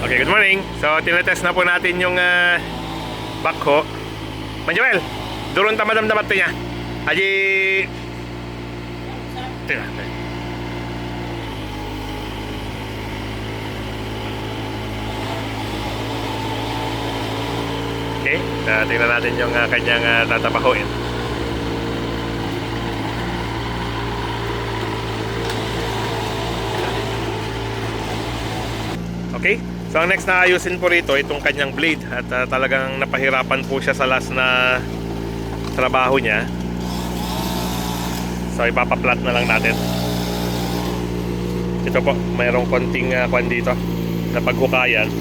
Okay, good morning. So, tinetest na po natin yung backhoe. Manuel, durun ta madam dapat niya. Aji... Tira. Okay, tingnan natin yung kanyang tatabahuin. Okay, so ang next na ayusin po rito itong kanyang blade. At talagang napahirapan po siya sa last na trabaho niya. So ipapaplat na lang natin. Ito po, mayroong konting kwan dito na paghukayan.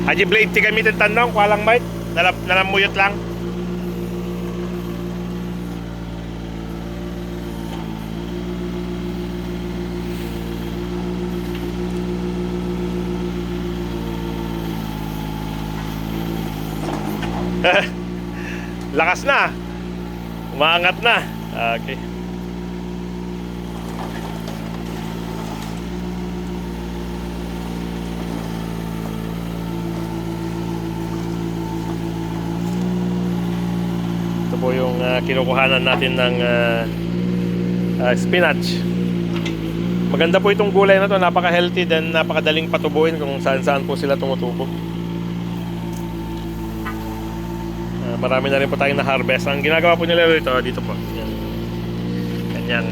Haji blade ti gamitin tanong, walang bite, nalamuyot lang. Lakas na, umaangat na. Okay. Ito po yung kinukuhanan natin ng spinach. Maganda po itong gulay na to, napaka-healthy then napakadaling patubuin kung saan-saan po sila tumutubo. Marami na rin po tayong na-harvest. Ang ginagawa po nila dito po. Yan. Kanyang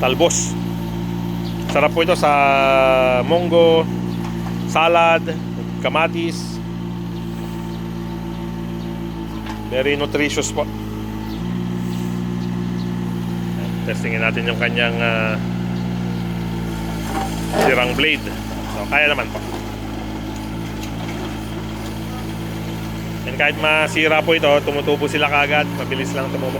talbos. Sarap po ito sa munggo, salad, kamatis. Very nutritious po. Testingin natin yung kanyang sirang blade. So, kaya naman po. And kahit masira po ito, tumutubo sila kaagad. Mabilis lang tumubo.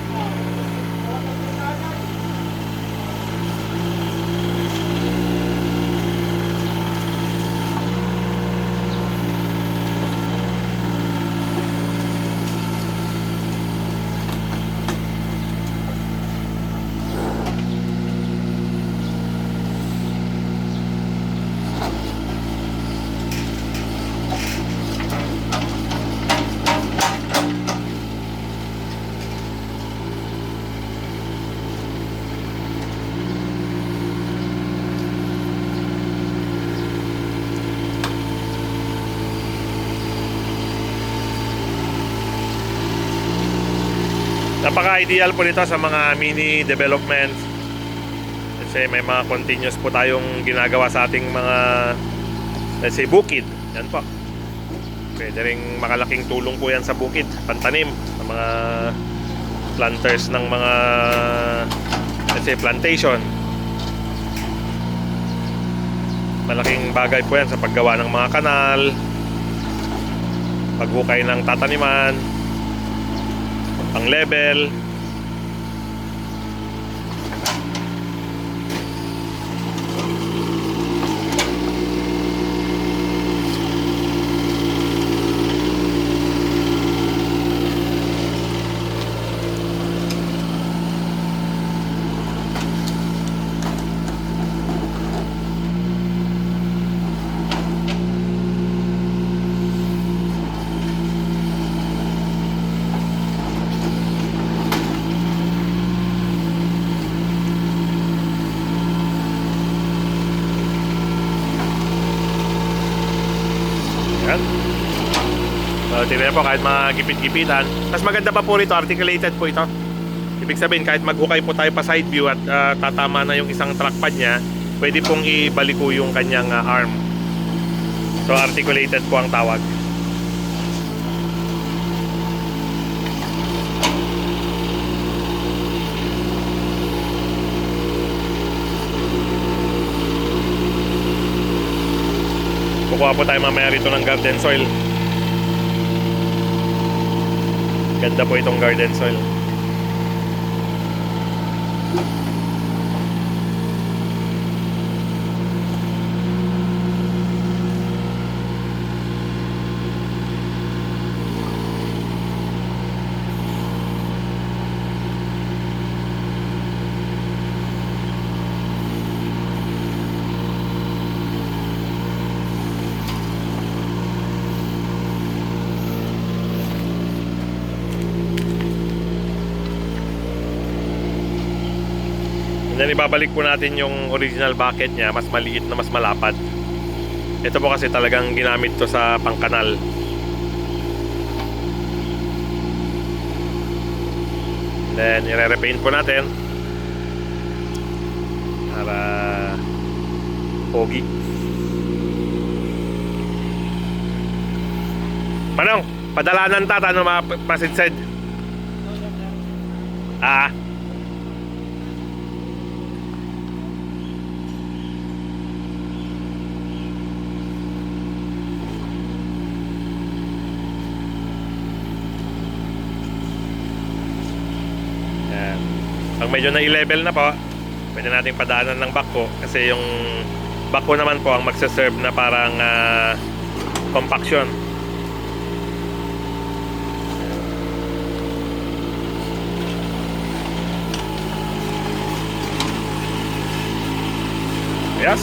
Napaka-ideal po nito sa mga mini development. Kasi may mga continuous po tayong ginagawa sa ating mga, let's say, bukid. Yan po. Pwede ring makalaking tulong po yan sa bukid, pantanim, sa mga planters ng mga, let's say, plantation. Malaking bagay po yan sa paggawa ng mga kanal, paghukay ng tataniman, ang level. So, tingnan po kahit magipit-gipitan. Mas maganda pa po rito, articulated po ito. Ibig sabihin kahit maghukay po tayo pa side view at tatama na yung isang trackpad niya, pwede pong ibaliko yung kanyang arm. So articulated po ang tawag. Kukuha po tayo mamaya rito ng garden soil. Ganda po itong garden soil. And then ibabalik po natin yung original bucket niya, mas maliit na mas malapad. Ito po kasi talagang ginamit to sa pangkanal. Then i-repaint po natin para pogi. Manong, padalanan ta ano mapasidsid. Ah. Yan. Pag medyo na-level na po, pwede nating padaanan ng backhoe kasi yung backhoe naman po ang magsaserve na parang compaction. Yes.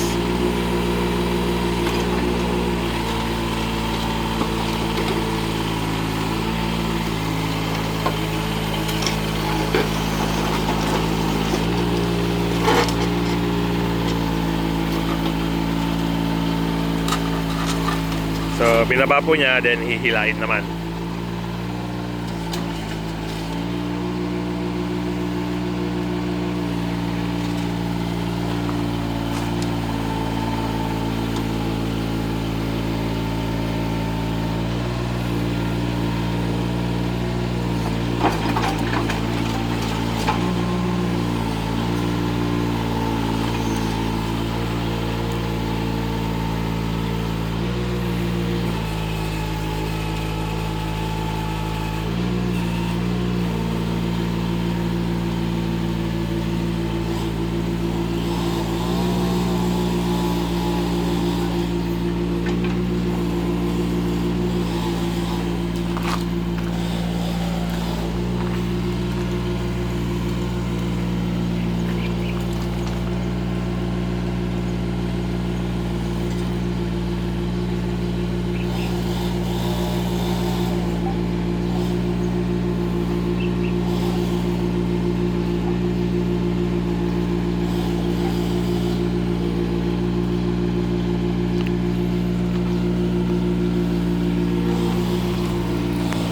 So, binaba po niya, then hihilain naman.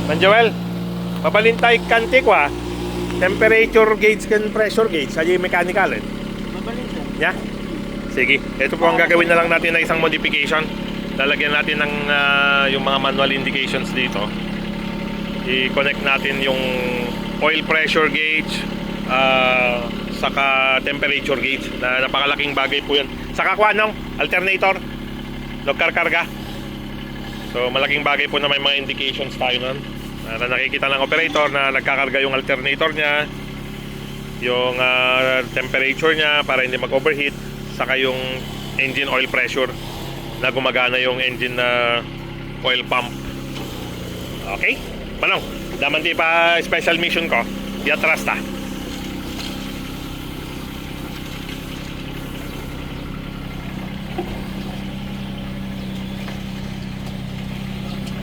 Man Joel, pabalintay kanti kwa temperature gauge kan pressure gauge sa mechanical eh. Mabalintay. Yeah? Sige, ito po ang gagawin na lang natin na isang modification. Lalagyan natin ng yung mga manual indications dito. I-connect natin yung oil pressure gauge saka temperature gauge na napakalaking bagay po yun. Saka kwa nung alternator nagkarkarga. So malaking bagay po na may mga indications tayo nun na nakikita ng operator na nagkakarga yung alternator niya, yung temperature niya para hindi mag-overheat, saka yung engine oil pressure na gumagana yung engine na oil pump. Okay? Manong, daman di pa special mission ko, di atras ta.